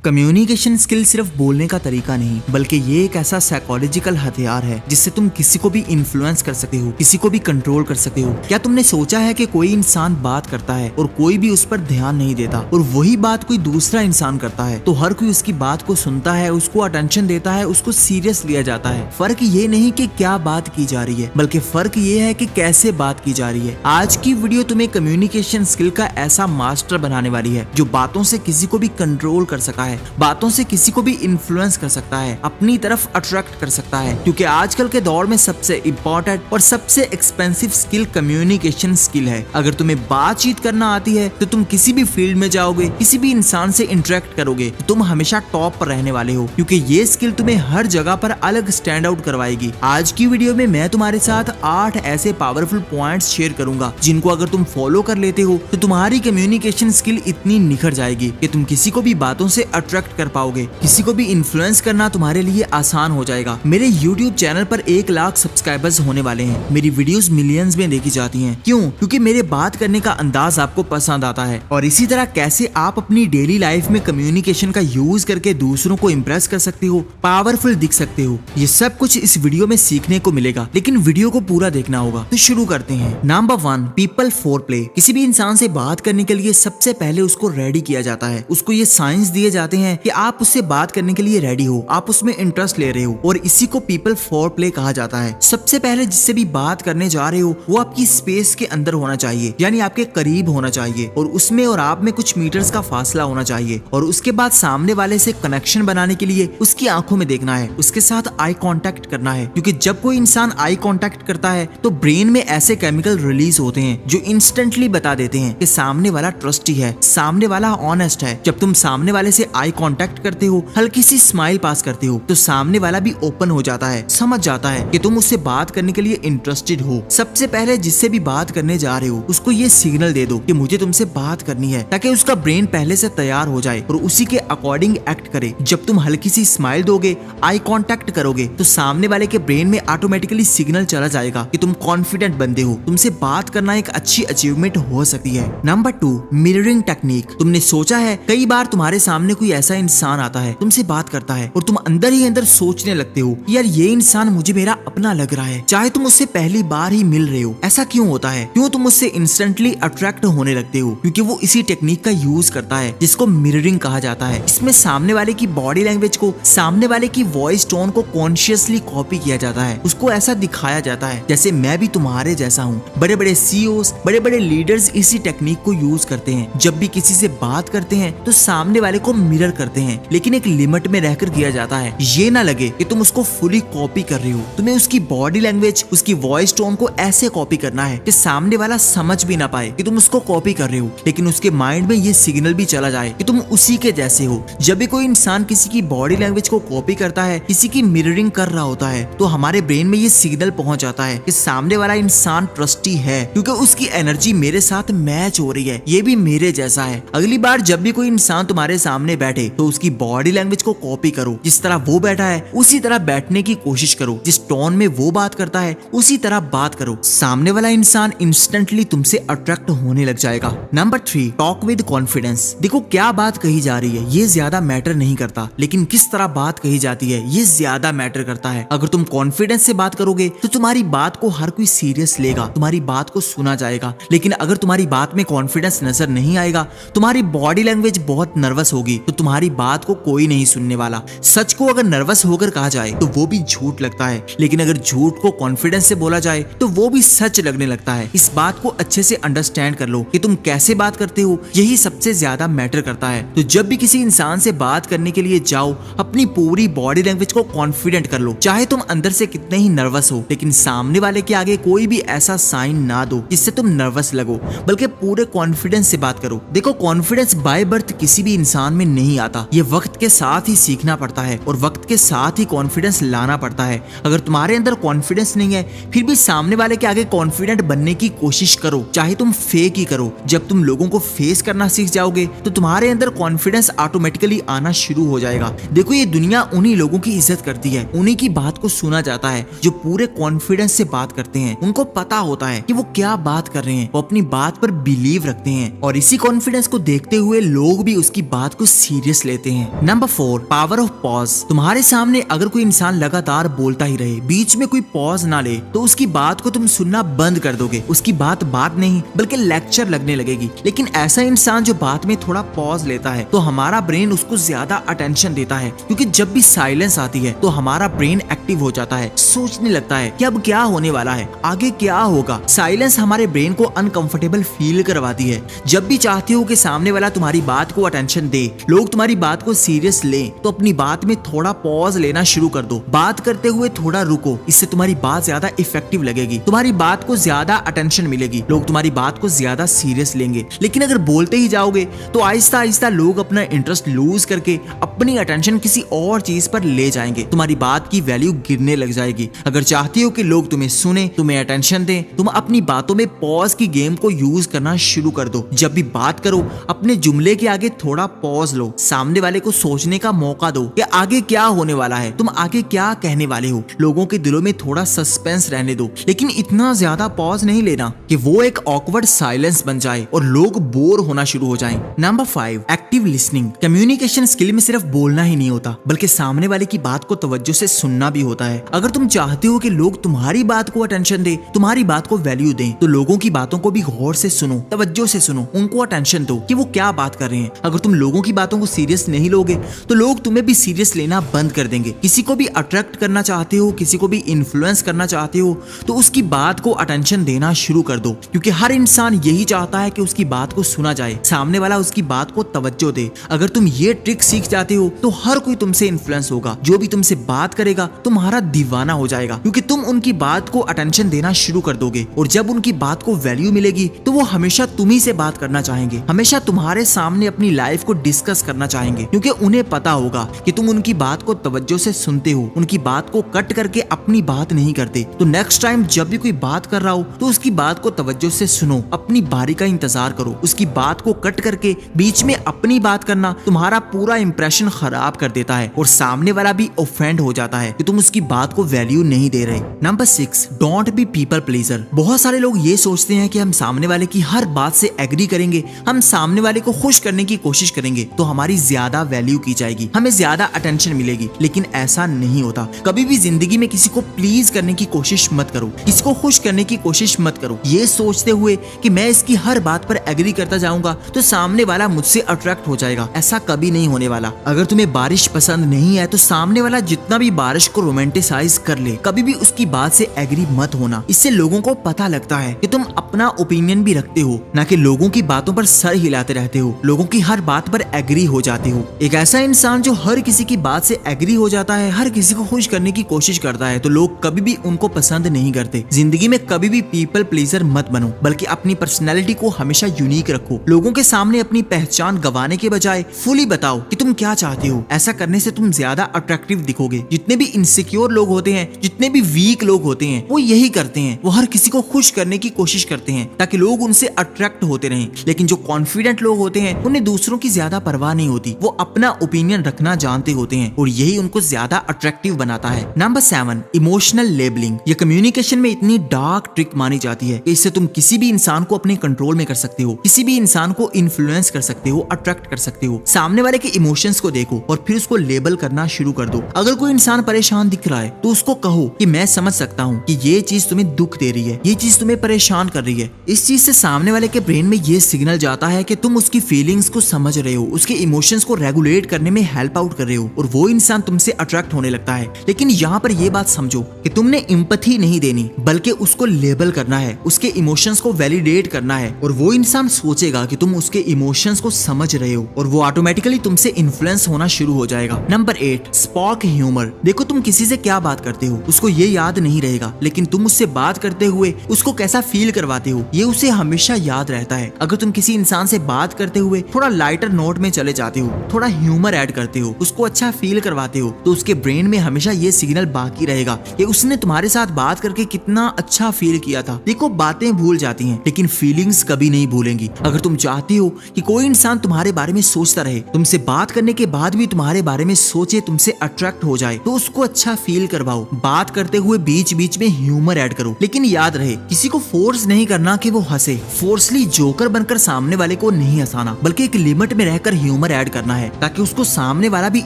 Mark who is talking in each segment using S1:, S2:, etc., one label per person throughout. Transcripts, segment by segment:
S1: Communication skill सिर्फ बोलने का तरीका नहीं, बल्कि ये एक ऐसा साइकोलॉजिकल हथियार है जिससे तुम किसी को भी इन्फ्लुएंस कर सकते हो, किसी को भी कंट्रोल कर सकते हो। क्या तुमने सोचा है कि कोई इंसान बात करता है और कोई भी उस पर ध्यान नहीं देता, और वही बात कोई दूसरा इंसान करता है तो हर कोई उसकी बात को सुनता है, उसको अटेंशन देता है, उसको सीरियस लिया जाता है। फर्क ये नहीं कि क्या बात की जा रही है, बल्कि फर्क ये है कि कैसे बात की जा रही है। आज की वीडियो तुम्हें कम्युनिकेशन स्किल का ऐसा मास्टर बनाने वाली है जो बातों से किसी को भी कंट्रोल कर सका है, बातों से किसी को भी इन्फ्लुएंस कर सकता है, अपनी तरफ अट्रैक्ट कर सकता है। क्योंकि आजकल के दौर में सबसे इम्पोर्टेंट और सबसे एक्सपेंसिव स्किल कम्युनिकेशन स्किल है। अगर तुम्हें बातचीत करना आती है तो तुम किसी भी फील्ड में जाओगे, किसी भी इंसान से इंटरेक्ट करोगे तो तुम हमेशा टॉप पर रहने वाले हो, क्योंकि ये स्किल तुम्हें हर जगह पर अलग स्टैंड आउट करवाएगी। आज की वीडियो में मैं तुम्हारे साथ 8 ऐसे पावरफुल पॉइंट्स शेयर करूंगा जिनको अगर तुम फॉलो कर लेते हो तो तुम्हारी कम्युनिकेशन स्किल इतनी निखर जाएगी कि तुम किसी को भी बातों से अट्रैक्ट कर पाओगे, किसी को भी इन्फ्लुएंस करना तुम्हारे लिए आसान हो जाएगा। मेरे YouTube चैनल पर 1 लाख सब्सक्राइबर्स होने वाले हैं। मेरी वीडियोस मिलियंस में देखी जाती हैं। क्यों? क्योंकि मेरे बात करने का अंदाज आपको पसंद आता है। और इसी तरह कैसे आप अपनी डेली लाइफ में कम्युनिकेशन का यूज करके दूसरों को इम्प्रेस कर सकते हो, पावरफुल दिख सकते हो, ये सब कुछ इस वीडियो में सीखने को मिलेगा, लेकिन वीडियो को पूरा देखना होगा। तो शुरू करते हैं। Number 1, people four play. किसी भी इंसान से बात करने के लिए सबसे पहले उसको रेडी किया जाता है। उसको ये साइंस दिए जाते हैं कि आप उससे बात करने के लिए रेडी हो, आप उसमें इंटरेस्ट ले रहे हो, और इसी को पीपल फोर प्ले कहा जाता है। सबसे पहले जिससे भी बात करने जा रहे हो वो आपकी स्पेस के अंदर होना चाहिए, यानी आपके करीब होना चाहिए, और उसमें और आप में कुछ मीटर्स का फासला होना चाहिए। और उसके बाद सामने वाले से कनेक्शन बनाने के लिए उसकी आंखों में देखना है, उसके साथ आई कांटेक्ट करना है, क्योंकि जब कोई इंसान आई कांटेक्ट करता है तो ब्रेन में ऐसे केमिकल रिलीज होते हैं जो इंस्टेंटली बता देते हैं कि सामने वाला ट्रस्टी है, सामने वाला ऑनेस्ट है। जब तुम सामने वाले से आई कांटेक्ट करते हो, हल्की सी स्माइल पास करते हो, तो सामने वाला भी ओपन हो जाता है, समझ जाता है कि तुम उससे बात करने के लिए इंटरेस्टेड हो। सबसे पहले जिससे भी बात करने जा रहे हो उसको ये सिग्नल दे दो कि मुझे तुमसे बात करनी है, ताकि उसका ब्रेन पहले से तैयार हो जाए और उसी के अकॉर्डिंग एक्ट करे। जब तुम हल्की सी स्माइल दोगे, आई कांटेक्ट करोगे, तो सामने वाले के ब्रेन में ऑटोमेटिकली सिग्नल चला जाएगा कि तुम कॉन्फिडेंट बंदे हो, तुमसे बात करना एक अच्छी अचीवमेंट हो सकती है। Number 2, mirroring technique. तुमने सोचा है कई बार तुम्हारे सामने कोई ऐसा इंसान आता है, तुमसे बात करता है, और तुम अंदर ही अंदर सोचने लगते हो यार ये इंसान मुझे मेरा अपना लग रहा है, चाहे तुम उससे पहली बार ही मिल रहे हो। ऐसा क्यों होता है? क्यों तुम उससे इंस्टेंटली अट्रैक्ट होने लगते हो? क्योंकि वो इसी टेक्निक का यूज करता है जिसको मिररिंग कहा जाता है। इसमें सामने वाले की बॉडी लैंग्वेज को, सामने वाले की वॉइस टोन को कॉन्शियसली कॉपी किया जाता है। उसको ऐसा दिखाया जाता है जैसे मैं भी तुम्हारे जैसा हूँ। बड़े बड़े CEOs, बड़े बड़े लीडर्स इसी टेक्निक को यूज करते हैं। जब भी किसी से बात करते हैं तो सामने वाले को मिरर करते हैं, लेकिन एक लिमिट में रहकर किया जाता है। ये ना लगे कि तुम उसको फुली कॉपी कर रहे हो। तुम्हें उसकी बॉडी लैंग्वेज, उसकी वॉइस टोन को ऐसे कॉपी करना है कि सामने वाला समझ भी ना पाए कि तुम उसको कॉपी कर रहे हो, लेकिन उसके माइंड में ये सिग्नल भी चला जाए कि तुम उसी के जैसे हो। जब भी कोई इंसान किसी की बॉडी लैंग्वेज को कॉपी करता है, किसी की मिररिंग कर रहा होता है, तो हमारे ब्रेन में ये सिग्नल पहुंच जाता है कि सामने वाला इंसान ट्रस्टी है, क्योंकि उसकी एनर्जी मेरे साथ मैच हो रही है, ये भी मेरे जैसा है। अगली बार जब भी कोई इंसान तुम्हारे सामने बैठे तो उसकी बॉडी लैंग्वेज को कॉपी करो। जिस तरह वो बैठा है उसी तरह बैठने की कोशिश करो, जिस टोन में वो बात करता है उसी तरह बात करो। सामने वाला इंसान इंस्टेंटली तुमसे अट्रैक्ट होने लग जाएगा। Number 3, talk with confidence. देखो क्या बात कही जा रही है ये ज्यादा मैटर नहीं करता, लेकिन किस तरह बात कही जाती है ये ज्यादा मैटर करता है। अगर तुम कॉन्फिडेंस से बात करोगे तो तुम्हारी बात को हर कोई सीरियस लेगा, तुम्हारी बात को सुना जाएगा। लेकिन अगर तुम्हारी बात में कॉन्फिडेंस नजर नहीं आएगा, तुम्हारी बॉडी लैंग्वेज बहुत नर्वस होगी, तो तुम्हारी बात को कोई नहीं सुनने वाला। सच को अगर नर्वस होकर कहा जाए तो वो भी झूठ लगता है, लेकिन अगर झूठ को कॉन्फिडेंस से बोला जाए तो वो भी सच लगने लगता है। इस बात को अच्छे से अंडरस्टैंड कर लो कि तुम कैसे बात करते हो, यही सबसे ज्यादा मैटर करता है। तो जब भी किसी इंसान से बात करने के लिए जाओ, अपनी पूरी बॉडी लैंग्वेज को कॉन्फिडेंट कर लो, चाहे तुम अंदर से कितने ही नर्वस हो, लेकिन सामने वाले के आगे कोई भी ऐसा साइन ना दो जिससे तुम नर्वस लगो, बल्कि पूरे कॉन्फिडेंस से बात करो। देखो कॉन्फिडेंस बाय बर्थ किसी भी इंसान में नहीं आता, ये वक्त के साथ ही सीखना पड़ता है, और वक्त के साथ ही कॉन्फिडेंस लाना पड़ता है। अगर तुम्हारे अंदर कॉन्फिडेंस नहीं है फिर भी सामने वाले के आगे कॉन्फिडेंट बनने की कोशिश करो, चाहे तुम फेक ही करो। जब तुम लोगों को फेस करना सीख जाओगे तो तुम्हारे अंदर कॉन्फिडेंस ऑटोमेटिकली आना शुरू हो जाएगा। देखो ये दुनिया उन्हीं लोगों की इज्जत करती है, उन्हीं की बात को सुना जाता है जो पूरे कॉन्फिडेंस से बात करते हैं। उनको पता होता है कि वो क्या बात कर रहे हैं, वो अपनी बात पर बिलीव रखते हैं, और इसी कॉन्फिडेंस को देखते हुए लोग भी उसकी बात को सीरियस लेते हैं। Number 4, power of pause. तुम्हारे सामने अगर कोई इंसान लगातार बोलता ही रहे, बीच में कोई पॉज ना ले, तो उसकी बात को तुम सुनना बंद कर दोगे। उसकी बात नहीं बल्कि लेक्चर लगने लगेगी। लेकिन ऐसा इंसान जो बात में थोड़ा पॉज लेता है, तो हमारा ब्रेन उसको ज्यादा अटेंशन देता है, क्योंकि जब भी साइलेंस आती है तो हमारा ब्रेन एक्टिव हो जाता है, सोचने लगता है कि अब क्या होने वाला है, आगे क्या होगा। साइलेंस हमारे ब्रेन को अनकंफर्टेबल फील करवाती है। जब भी चाहते हो कि सामने वाला तुम्हारी बात को अटेंशन दे, लोग तुम्हारी बात को सीरियस ले, तो अपनी बात में थोड़ा पॉज लेना शुरू कर दो। बात करते हुए थोड़ा रुको, इससे तुम्हारी बात ज्यादा इफेक्टिव लगेगी, तुम्हारी बात को ज्यादा अटेंशन मिलेगी, लोग तुम्हारी बात को ज्यादा सीरियस लेंगे। लेकिन अगर बोलते ही जाओगे तो आहिस्ता आहिस्ता लोग अपना इंटरेस्ट लूज करके अपनी अटेंशन किसी और चीज पर ले जाएंगे, तुम्हारी बात की वैल्यू गिरने लग जाएगी। अगर चाहती हो कि लोग तुम्हें सुने, तुम्हें अटेंशन दें, तुम अपनी बातों में पॉज की गेम को यूज करना शुरू कर दो। जब भी बात करो, अपने जुमले के आगे थोड़ा पॉज लो, सामने वाले को सोचने का मौका दो कि आगे क्या होने वाला है, तुम आगे क्या कहने वाले हो। लोगों के दिलों में थोड़ा सस्पेंस रहने दो, लेकिन इतना ज्यादा पॉज नहीं लेना कि वो एक ऑकवर्ड साइलेंस बन जाए और लोग बोर होना शुरू हो जाएं। Number 5, active listening. Communication skill में सिर्फ बोलना ही नहीं होता, बल्कि सामने वाले की बात को तवज्जो से सुनना भी होता है। अगर तुम चाहते हो कि लोग तुम्हारी बात को अटेंशन दे, तुम्हारी बात को वैल्यू दें, तो लोगों की बातों को भी गौर से सुनो, तवज्जो से सुनो, उनको अटेंशन दो कि वो क्या बात कर रहे हैं। अगर तुम लोगों की बातों को सीरियस नहीं लोगे, तो लोग तुम्हें भी सीरियस लेना बंद कर देंगे। किसी को भी अट्रैक्ट करना चाहते हो, किसी को भी इन्फ्लुएंस करना चाहते हो, तो उसकी बात को अटेंशन देना शुरू कर दो, क्योंकि हर इंसान यही चाहता है कि उसकी बात को सुना जाए, सामने वाला उसकी बात को तवज्जो दे। अगर तुम ये ट्रिक सीख जाते हो, तो हर कोई तुमसे इन्फ्लुएंस होगा। जो भी तुमसे बात करेगा तुम्हारा दीवाना हो जाएगा, क्योंकि तुम उनकी बात को अटेंशन देना शुरू कर दोगे। और जब उनकी बात को वैल्यू मिलेगी, तो वो हमेशा तुम्ही से बात करना चाहेंगे, हमेशा तुम्हारे सामने अपनी लाइफ को डिस्कस करना चाहेंगे, क्योंकि उन्हें पता होगा कि तुम उनकी बात को तवज्जो से सुनते हो, उनकी बात को कट करके अपनी बात नहीं करते। तो नेक्स्ट टाइम जब भी कोई बात कर रहा हो, तो उसकी बात को तवज्जो से सुनो, अपनी बारी का इंतजार करो। उसकी बात को कट करके बीच में अपनी बात करना तुम्हारा पूरा इंप्रेशन खराब कर देता है, और सामने वाला भी ऑफेंड हो जाता है कि तुम उसकी बात को वैल्यू नहीं दे रहे। Number 6, don't be people pleaser. बहुत सारे लोग ये सोचते हैं कि हम सामने वाले की हर बात से एग्री करेंगे, हम सामने वाले को खुश करने की कोशिश करेंगे, तो हमारी ज्यादा वैल्यू की जाएगी, हमें ज्यादा अटेंशन मिलेगी। लेकिन ऐसा नहीं होता। कभी भी जिंदगी में किसी को प्लीज करने की कोशिश मत करो, किसी को खुश करने की कोशिश मत करो, ये सोचते हुए कि मैं इसकी हर बात पर एग्री करता जाऊंगा तो सामने वाला मुझसे अट्रैक्ट हो जाएगा। ऐसा कभी नहीं होने वाला। अगर तुम्हें बारिश पसंद नहीं है, तो सामने वाला जितना भी बारिश को रोमांटिसाइज कर ले, कभी भी उसकी बात से एग्री मत होना। इससे लोगों को पता लगता है कि तुम अपना ओपिनियन भी रखते हो, ना कि लोगों की बातों पर सर हिलाते रहते हो, लोगों की हर बात पर एग्री हो जाते हो। एक ऐसा इंसान जो हर किसी की बात से एग्री हो जाता है, हर किसी को खुश करने की कोशिश करता है, तो लोग कभी भी उनको पसंद नहीं करते। जिंदगी में कभी भी पीपल प्लीजर मत बनो, बल्कि अपनी पर्सनैलिटी को हमेशा यूनिक रखो। लोगों के सामने अपनी पहचान गंवाने के बजाय फुली बताओ कि तुम क्या चाहते हो। ऐसा करने से तुम ज्यादा अट्रैक्टिव दिखोगे। जितने भी इनसिक्योर लोग होते हैं, जितने भी वीक लोग होते हैं, वो यही करते हैं, वो हर किसी को खुश करने की कोशिश करते हैं ताकि लोग उनसे अट्रैक्ट होते रहें। लेकिन जो कॉन्फिडेंट लोग होते हैं, उन्हें दूसरों की ज्यादा परवाह नहीं होती, वो अपना ओपिनियन रखना जानते होते हैं, और यही उनको ज्यादा अट्रैक्टिव बनाता है। Number 7, emotional labelling. ये कम्युनिकेशन में इतनी डार्क ट्रिक मानी जाती है कि इससे तुम किसी भी इंसान को अपने कंट्रोल में कर सकते हो, किसी भी इंसान को इन्फ्लुएंस कर सकते हो, अट्रैक्ट कर सकते हो। सामने वाले के इमोशंस को देखो और फिर उसको लेबल करना शुरू कर दो। अगर कोई इंसान परेशान दिख रहा है, तो उसको कहो कि मैं समझ सकता हूँ कि ये चीज तुम्हें दुख दे रही है, ये चीज तुम्हें परेशान कर रही है। इस चीज से सामने वाले के ब्रेन में ये सिग्नल जाता है कि तुम उसकी फीलिंग्स को समझ रहे हो, उसके इमोशंस को रेगुलेट करने में हेल्प आउट कर रहे हो, और वो इंसान तुमसे अट्रैक्ट होने लगता है। लेकिन यहाँ पर ये बात समझो कि तुमने एम्पैथी नहीं देनी, बल्कि उसको लेबल करना है, उसके इमोशंस को वैलिडेट करना है, और वो इंसान सोचेगा कि तुम उसके इमोशंस को समझ रहे हो, और वो ऑटोमेटिकली तुमसे इन्फ्लुएंस होना शुरू हो जाएगा। Number 8, spoke humour. देखो तुम किसी से क्या बात करते हो, उसको ये याद नहीं रहेगा, लेकिन तुम उससे बात करते हुए उसको कैसा फील करवाते हो, ये उसे हमेशा याद रहता है। अगर तुम किसी इंसान से बात करते हुए थोड़ा लाइटर नोट में चले जाते हो, थोड़ा ह्यूमर ऐड करते हो, उसको अच्छा फील करवाते हो, तो उसके ब्रेन में हमेशा ये सिग्नल बाकी रहेगा कि उसने तुम्हारे साथ बात करके कितना अच्छा फील किया था। देखो बातें भूल जाती हैं, लेकिन फीलिंग्स कभी नहीं भूलेंगी। अगर तुम चाहती हो कि कोई इंसान तुम्हारे बारे में सोचता रहे, तुमसे बात करने के बाद भी तुम्हारे बारे में सोचे, तुमसे अट्रैक्ट हो जाए, तो उसको अच्छा फील करवाओ। बात करते हुए बीच बीच में ह्यूमर ऐड करो, लेकिन याद रहे किसी को फोर्स नहीं करना कि वो हंसे। फोर्सली जोकर बनकर सामने वाले को नहीं हंसाना, बल्कि एक लिमिट में रहकर ह्यूमर ह्यूमर ऐड करना है ताकि उसको सामने वाला भी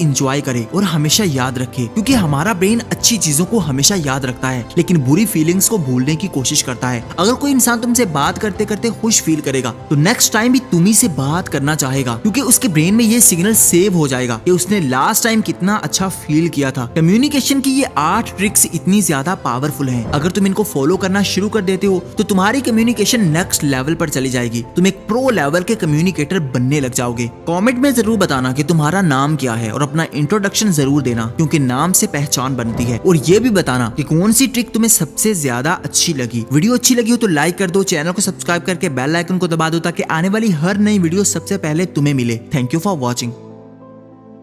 S1: इंजॉय करे और हमेशा याद रखे, क्योंकि हमारा ब्रेन अच्छी चीजों को हमेशा याद रखता है लेकिन बुरी फीलिंग्स को भूलने की कोशिश करता है। अगर कोई इंसान तुमसे बात करते करते खुश फील करेगा तो नेक्स्ट टाइम भी तुम्ही से बात करना चाहेगा, क्योंकि उसके ब्रेन में ये सिग्नल सेव हो जाएगा कि उसने लास्ट टाइम कितना अच्छा फील किया था। कम्युनिकेशन की ये 8 ट्रिक्स इतनी ज्यादा पावरफुल हैं। अगर तुम इनको फॉलो करना शुरू कर देते हो तो तुम्हारी कम्युनिकेशन नेक्स्ट लेवल पर चली जाएगी। तुम एक प्रो लेवल के कम्युनिकेटर बनने लग जाओगे। कमेंट में जरूर बताना कि तुम्हारा नाम क्या है और अपना इंट्रोडक्शन जरूर देना, क्योंकि नाम से पहचान बनती है। और ये भी बताना कि कौन सी ट्रिक तुम्हें सबसे ज्यादा अच्छी लगी। वीडियो अच्छी लगी हो तो लाइक कर दो, चैनल को सब्सक्राइब करके बेल आइकन को दबा दो ताकि आने वाली हर नई वीडियो सबसे पहले तुम्हें मिले। Thank you for watching.